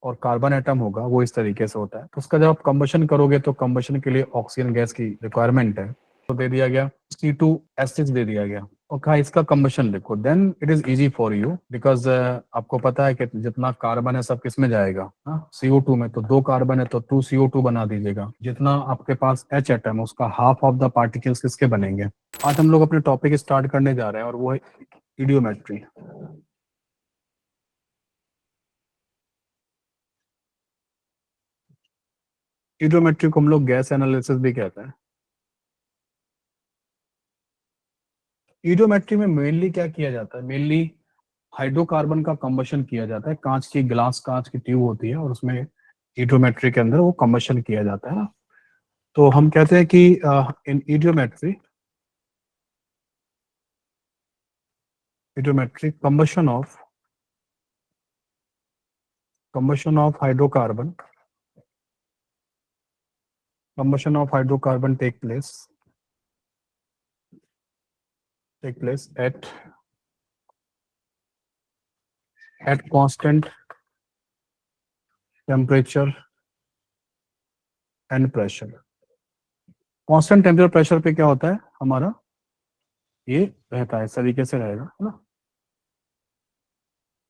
और carbon atom होगा वो इस तरीके से होता है। तो उसका जब आप कंबशन करोगे तो कंबशन के लिए ऑक्सीजन गैस की रिक्वायरमेंट है, तो दे दिया गया C2H6 दे दिया गया और कहा इसका कंबशन लिखो, then it is easy for you because आपको पता है कि जितना कार्बन है सब किस में जाएगा, हाँ CO2 में। तो 2 कार्बन है तो 2CO2 बना दीजिएगा। जितना आपके पास H एटम है उसका हाफ ऑफ द पार्टिकल्स किसके बनेंगे। आज हम लोग अपने टॉपिक स्टार्ट करने जा रहे हैं और वो है इडियोमेट्री। इडियोमेट्री को हम लोग गैस एनालिसिस भी कहते हैं। इडियोमेट्री में मेनली क्या किया जाता है, मेनली हाइड्रोकार्बन का कंबशन किया जाता है। कांच की ग्लास कांच की ट्यूब होती है और उसमें इडियोमेट्री के अंदर वो कंबशन किया जाता है ना। तो हम कहते हैं कि in idiometry idiometry combustion of hydrocarbon take place at constant temperature and pressure। Constant temperature pressure पे क्या होता है हमारा, ये रहता है, इस तरीके से रहेगा, है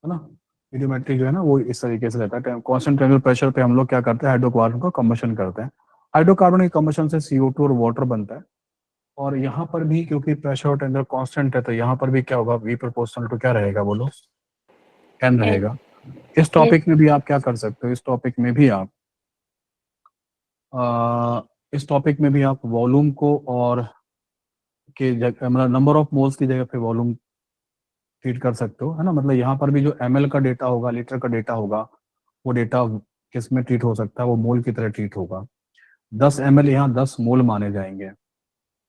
ना। इडियोमेट्री जो है ना वो इस तरीके से रहता है। कांस्टेंट टेम्परेचर प्रेशर पे हम लोग क्या करते हैं, हाइड्रोकार्बन का कंबशन करते हैं। हाइड्रोकार्बन के कंबशन से CO2 और वाटर बनता है। और यहाँ पर भी क्योंकि प्रेशर और टेम्परेचर कांस्टेंट है तो यहाँ पर भी क्या होगा, V प्रोपोर्शनल टू क्या रहेगा बोलो, N रहेगा। इस टॉपिक में भी आप क्या कर सकते हो, इस टॉपिक में भी आप वॉल्यूम को और के जगह मतलब नंबर ऑफ मोल्स की जगह पे वॉल्यूम ट्रीट कर सकते हो, है ना। मतलब यहाँ पर भी जो ml का डेटा होगा, लीटर का डेटा होगा, वो डेटा किस में ट्रीट हो सकता है, वो मोल की तरह ट्रीट होगा। 10 ml यहाँ 10 मोल माने जाएंगे, है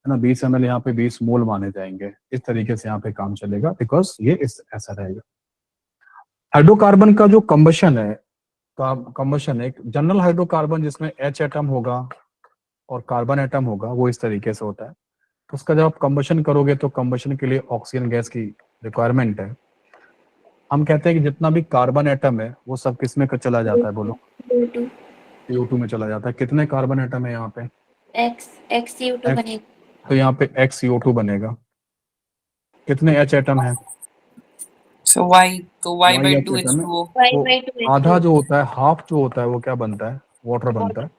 ना। 20 ml यहाँ पे 20 मोल माने जाएंगे। इस तरीके से यहाँ पे काम चलेगा बिकॉज ये इस ऐसा रहेगा। हाइड्रोकार्बन का जो कंबशन है, एक जनरल हाइड्रोकार्बन जिसमें H एटम होगा और कार्बन एटम होगा वो इस तरीके से होता है। तो उसका जब आप कंबशन करोगे तो कंबशन के लिए ऑक्सीजन गैस की रिक्वायरमेंट है। हम कहते हैं कि जितना भी कार्बन एटम है वो सब किस में चला जाता है बोलो, CO2 में चला जाता है। कितने कार्बन एटम है यहाँ पे, XCO2 बनेगा। तो यहाँ पे XCO2 बनेगा। कितने H एटम है, So Y by Y 2 atom है। H2O। तो आधा जो होता है, हाफ जो होता है वो क्या बनता है, वाटर बनता है।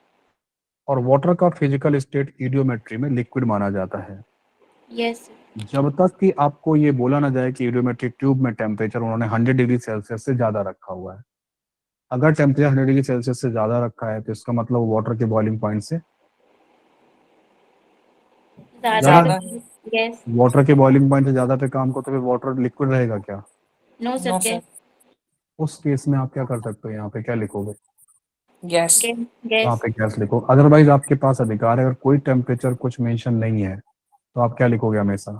और वाटर का फिजिकल स्टेट इडियोमेट्री में लिक्विड माना जाता है। यस। जब तक कि आपको ये बोला ना जाए कि इडियोमेट्रिक ट्यूब में टेम्परेचर उन्होंने 100 डिग्री सेल्सियस से ज्यादा रखा हुआ है। अगर टेम्परेचर 100 डिग्री सेल्सियस से ज्यादा रखा है तो इसका मतलब वाटर के बॉइलिंग पॉइंट से ज्यादा। यस। वाटर के बॉइलिंग पॉइंट से ज्यादा पे काम को, तो फिर वाटर लिक्विड रहेगा क्या। No sir. उस केस में आप क्या कर सकते हो, यहाँ पे क्या लिखोगे, गैस। यहाँ पे गैस लिखो। अदरवाइज आपके पास अधिकार है, अगर कोई टेम्परेचर कुछ मेंशन नहीं है तो आप क्या लिखोगे, हमेशा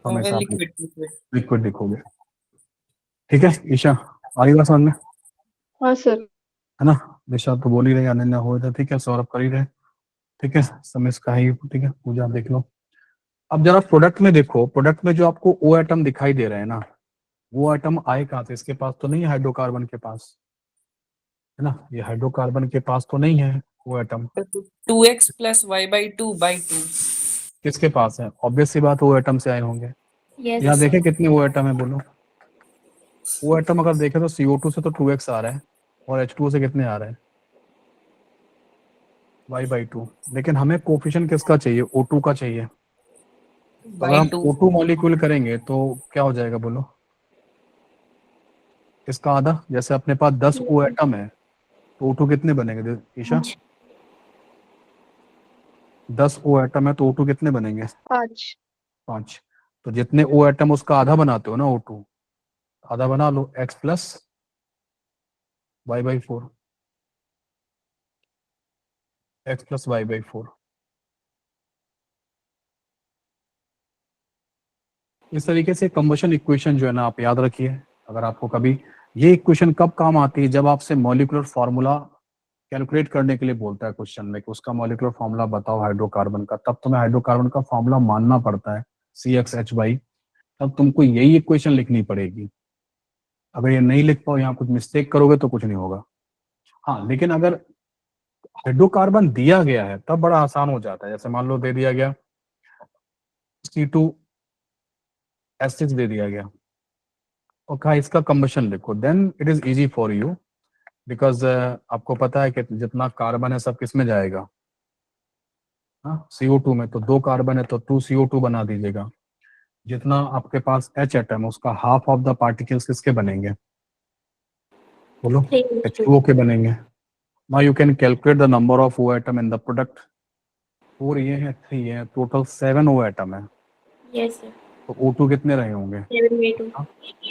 हमेशा आप लिक्विड लिखोगे। ठीक है ईशा, आ गई बात समझ में। हाँ सर। है ना, दिशा तो बोल ही रहे, अनन्या हो रहे, ठीक है, सौरभ कर ही रहे, ठीक है, समय का ही, ठीक है, पूजा देख लो। अब जरा प्रोडक्ट में देखो, प्रोडक्ट में जो आपको O एटम दिखाई दे रहे हैं ना, वो एटम आए कहाँ से, इसके पास तो नहीं है, हाइड्रोकार्बन के पास, है ना। ये हाइड्रोकार्बन के पास तो नहीं है वो atom. 2x plus y by 2 by 2। किसके पास है, ऑब्वियस सी बात वो एटम से आए होंगे। यहाँ देखें कितने वो एटम है बोलो। वो एटम अगर देखें तो CO2 से तो 2x आ रहा है और H2O से कितने आ रहे हैं, y by 2। लेकिन हमें कोफिशिएंट किसका चाहिए, O2 का चाहिए। अगर हम O2 मॉलिक्यूल करेंगे तो क्या हो जाएगा बोलो, इसका आधा। जैसे अपने पास 10 O एटम है तो O2 कितने बनेंगे ईशा, 10 O एटम है तो O2 कितने बनेंगे, 5। तो जितने O एटम उसका आधा बनाते हो ना O2, आधा बना लो, X plus y by 4, X plus y by 4। इस तरीके से कंबशन इक्वेशन जो है ना आप याद रखिए। अगर आपको कभी ये इक्वेशन कब काम आती है, जब आपसे मॉलिक्यूलर फार्मूला कैलकुलेट करने के लिए बोलता है क्वेश्चन में कि उसका मॉलिक्यूलर फार्मूला बताओ हाइड्रोकार्बन का, तब तुम्हें हाइड्रोकार्बन का फार्मूला मानना पड़ता है CXH, तब तुमको यही इक्वेशन लिखनी पड़ेगी। अगर ये नहीं लिख पाओ, यहाँ कुछ मिस्टेक करोगे तो कुछ नहीं होगा। हाँ, लेकिन अगर हाइड्रोकार्बन दिया गया है तब बड़ा आसान हो जाता है। जैसे मान लो दे दिया गया C2H6 दे दिया गया और कहा इसका कंबशन लिखो, then it is easy for you, because आपको पता है कि जितना कार्बन है सब किस में जाएगा, हाँ, CO2 में। तो 2 कार्बन है तो 2 CO2 बना दीजिएगा। जितना आपके पास H एटम है उसका हाफ ऑफ द पार्टिकल्स किसके बनेंगे, बोलो, H2O के बनेंगे। Now you can calculate the number of O atom in the product. 4 ये है, 3 ये है, टोटल 7 O एटम है। यस सर, तो O2 कितने रहे होंगे, 7/2।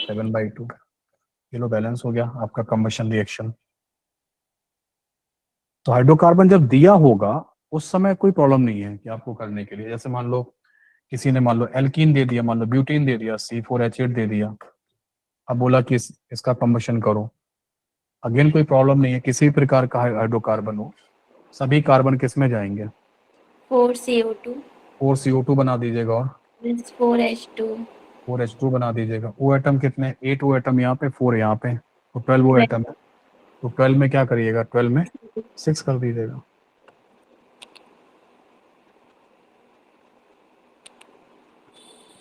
7/2। ये लो बैलेंस हो गया आपका कंबशन रिएक्शन। तो हाइड्रोकार्बन जब दिया होगा उस समय कोई प्रॉब्लम नहीं है कि आपको करने के लिए। जैसे मान लो किसी ने मान लो एल्कीन दे दिया, मान लो ब्यूटीन दे दिया, C4H8 दे दिया, अब बोला कि इसका कंबशन करो, अगेन कोई प्रॉब्लम नहीं है। किसी भी प्रकार का हाइड्रोकार्बन हो, सभी कार्बन किस में जाएंगे, 4CO2 4CO2 बना दीजिएगा और प्लस 4H2 4H2 बना दीजिएगा। ओ एटम कितने, 8 ओ एटम यहाँ पे, 4 यहाँ पे, तो 12 ओ एटम है। तो 12 में क्या करिएगा, 12 में 6 कर दीजिएगा।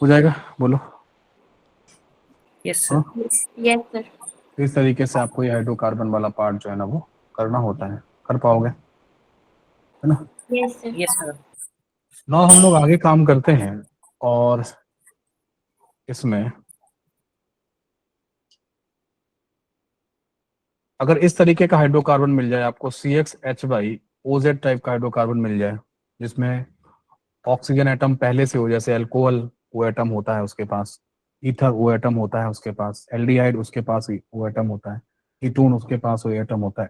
हो जाएगा, बोलो। यस हाँ, सर, यस सर, इस तरीके से आपको ये हाइड्रोकार्बन वाला पार्ट जो है ना वो करना होता है, कर पाओगे, है ना। Yes sir, yes sir. ना हम लोग आगे काम करते हैं और इसमें अगर इस तरीके का हाइड्रोकार्बन मिल जाए आपको, CXH/OZ टाइप का हाइड्रोकार्बन मिल जाए जिसमें ऑक्सीजन एटम पहले से हो, जैसे अल्कोहल ओ एटम होता है उसके पास, ईथर ओ एटम होता है उसके पास, एल्डिहाइड उसके पास ओ एटम होता है, कीटोन उसके पास ओ एटम होता है,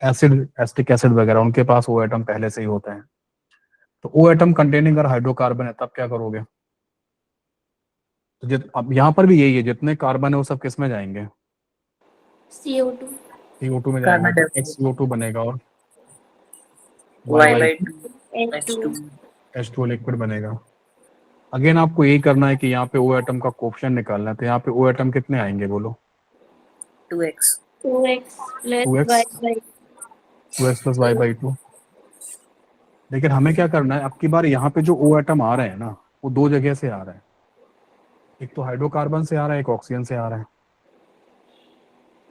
एसिड एस्टिक एसिड वगैरह उनके पास ओ एटम पहले से ही होते हैं। तो ओ एटम कंटेनिंग अगर हाइड्रोकार्बन है तब क्या करोगे, तो अब यहाँ पर भी यही है, जितने कार्बन है वो सब किस में जाएंगे, CO2 CO2 में जाएंगे। तो HCO2 बनेगा और H2 H2O लिक्विड बनेगा। अगेन आपको यही करना है कि यहाँ पे ओ एटम का कोफिशिएंट निकालना है। तो यहाँ पे ओ एटम कितने आएंगे, बोलो, 2x plus 2x, y by 2x plus y by 2। लेकिन हमें क्या करना है, अब की बार यहाँ पे जो ओ एटम आ रहे हैं ना वो 2 जगह से आ रहे हैं, एक तो हाइड्रोकार्बन से आ रहा है, एक ऑक्सीजन से आ रहा है।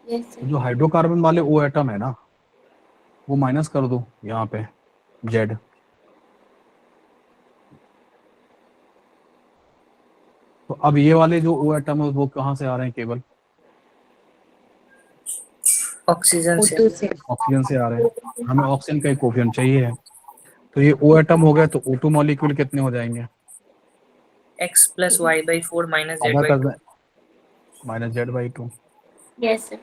यस तो सर, जो हाइड्रोकार्बन वाले ओ एटम है ना वो माइनस कर दो यहाँ पे जेड। तो अब ये वाले जो ओ एटम है वो कहाँ से आ रहे हैं, केवल ऑक्सीजन से। ऑक्सीजन से आ रहे हैं। हमें ऑक्सीजन का एक कोफिशिएंट चाहिए है। तो ये ओ एटम हो गया, तो O2 मॉलिक्यूल कितने हो जाएंगे, x plus y by 4 minus z आधा by कर 2। दें, -Z/2। यस सर,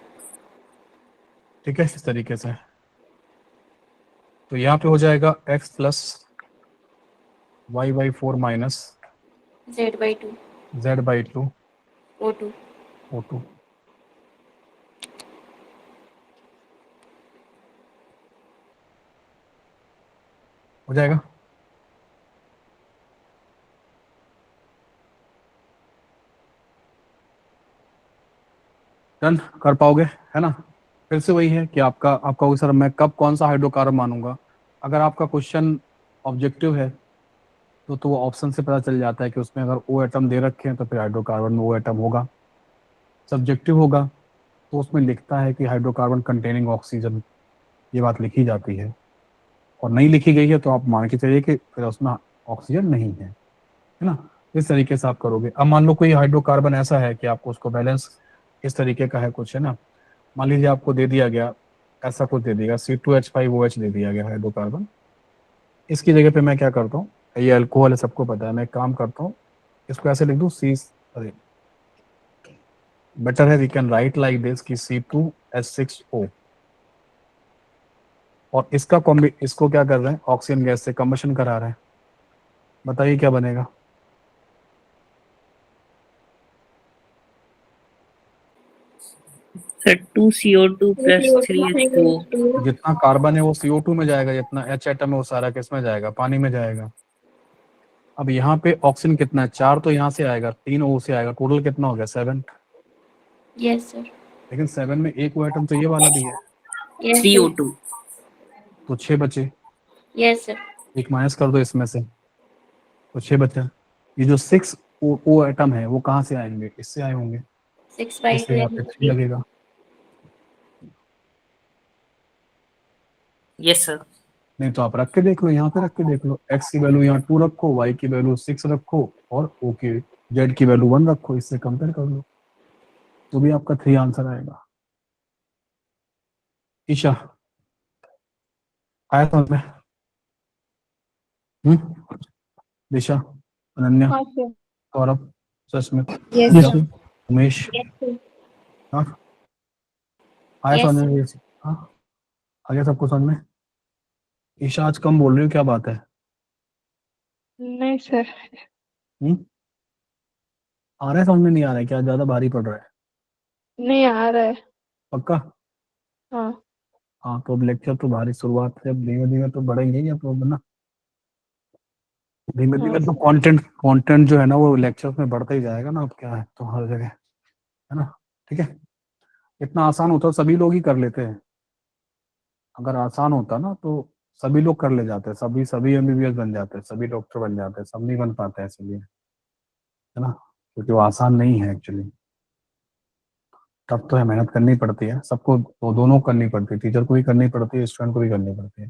ठीक है, इस तरीके से। तो यहाँ पे हो जाएगा x plus y/4 minus z/2 Z/2 O2। O2। हो जाएगा। डन, कर पाओगे, है ना। फिर से वही है कि आपका सर मैं कब कौन सा हाइड्रोकार्बन मानूंगा। अगर आपका क्वेश्चन ऑब्जेक्टिव है तो वो ऑप्शन से पता चल जाता है कि उसमें अगर ओ एटम दे रखे हैं तो फिर हाइड्रोकार्बन में ओ एटम होगा। सब्जेक्टिव होगा तो उसमें लिखता है कि हाइड्रोकार्बन कंटेनिंग ऑक्सीजन, ये बात लिखी जाती है। और नहीं लिखी गई है तो आप मान के चलिए कि फिर उसमें ऑक्सीजन नहीं है ना। इस तरीके से आप करोगे। अब मान लो कोई हाइड्रोकार्बन ऐसा है कि आपको उसको बैलेंस इस तरीके का है कुछ, है ना। मान लीजिए आपको दे दिया गया ऐसा कुछ, दे दिया C2H5OH दे दिया गया हाइड्रोकार्बन। इसकी जगह पे मैं क्या करता हूँ, ये अल्कोहल है सबको पता है, मैं एक काम करता हूँ इसको ऐसे लिख दूँ सी, अरे बेटर है we can write like this कि C2H6O। और इसका इसको क्या कर रहे हैं, ऑक्सीजन गैस से कंबशन करा रहे हैं। बताइए क्या बनेगा, सर 2CO2 plus 3H2O। जितना कार्बन है वो CO2 में जाएगा, जितना H एटम है वो सारा किस में जाएगा, पानी में जाएगा। अब यहाँ पे ऑक्सीजन कितना है, 4 तो यहाँ से आएगा, 3 O से आएगा, टोटल कितना हो गया, 7। यस सर, लेकिन 7 में एक वो एटम तो ये वाला भी है, Yes, sir. CO2. तो 6 बचे, Yes, sir. एक माइनस कर दो इसमें से, तो 6 बचा। ये जो 6 ओ एटम है वो कहाँ से आएंगे, इससे आए होंगे, 6 by इसलिए यहाँ 2 पे and 3 लगेगा। Yes, sir. नहीं तो आप रख के देख लो, यहाँ पे रख के देख लो, x की वैल्यू यहाँ 2 रखो, y की वैल्यू 6 रखो और o की z की वैल्यू 1 रखो, इससे कंपेयर कर लो, तो भी आपका 3 आंसर आएगा। ईशा आया समझ में? दिशा, अनन्या, हाँ sir. Saurabh, Sasmit, yes Yes, sir. sir. Umesh, Yes, sir. हाँ आया Yes, समझ में? हाँ आ गया सबको समझ में? ईशा आज कम बोल रही हो, क्या बात है? नहीं सर। हम्म आ रहा है समझ में, नहीं आ रहा है क्या, ज्यादा भारी पड़ रहा है? नहीं आ रहा है। पक्का? हाँ। हाँ तो अब लेक्चर तो भारी शुरुआत से, अब धीमे धीमे तो बढ़ेंगे ही अब ना, धीमे धीमे तो कंटेंट जो है ना वो लेक्चर में बढ़ता ही जाएगा ना, अब क्या है तो हर जगह, है ना? ठीक है, इतना आसान होता सभी लोग ही कर लेते हैं, अगर आसान होता ना तो सभी लोग कर ले जाते, सभी सभी एमबीबीएस बन जाते, सभी डॉक्टर बन जाते, सब नहीं बन पाते इसलिए, है ना, क्योंकि वो आसान नहीं है एक्चुअली। तब तो है, मेहनत करनी पड़ती है सबको, तो दोनों करनी पड़ती है, टीचर को भी करनी पड़ती है, स्टूडेंट को भी करनी पड़ती है।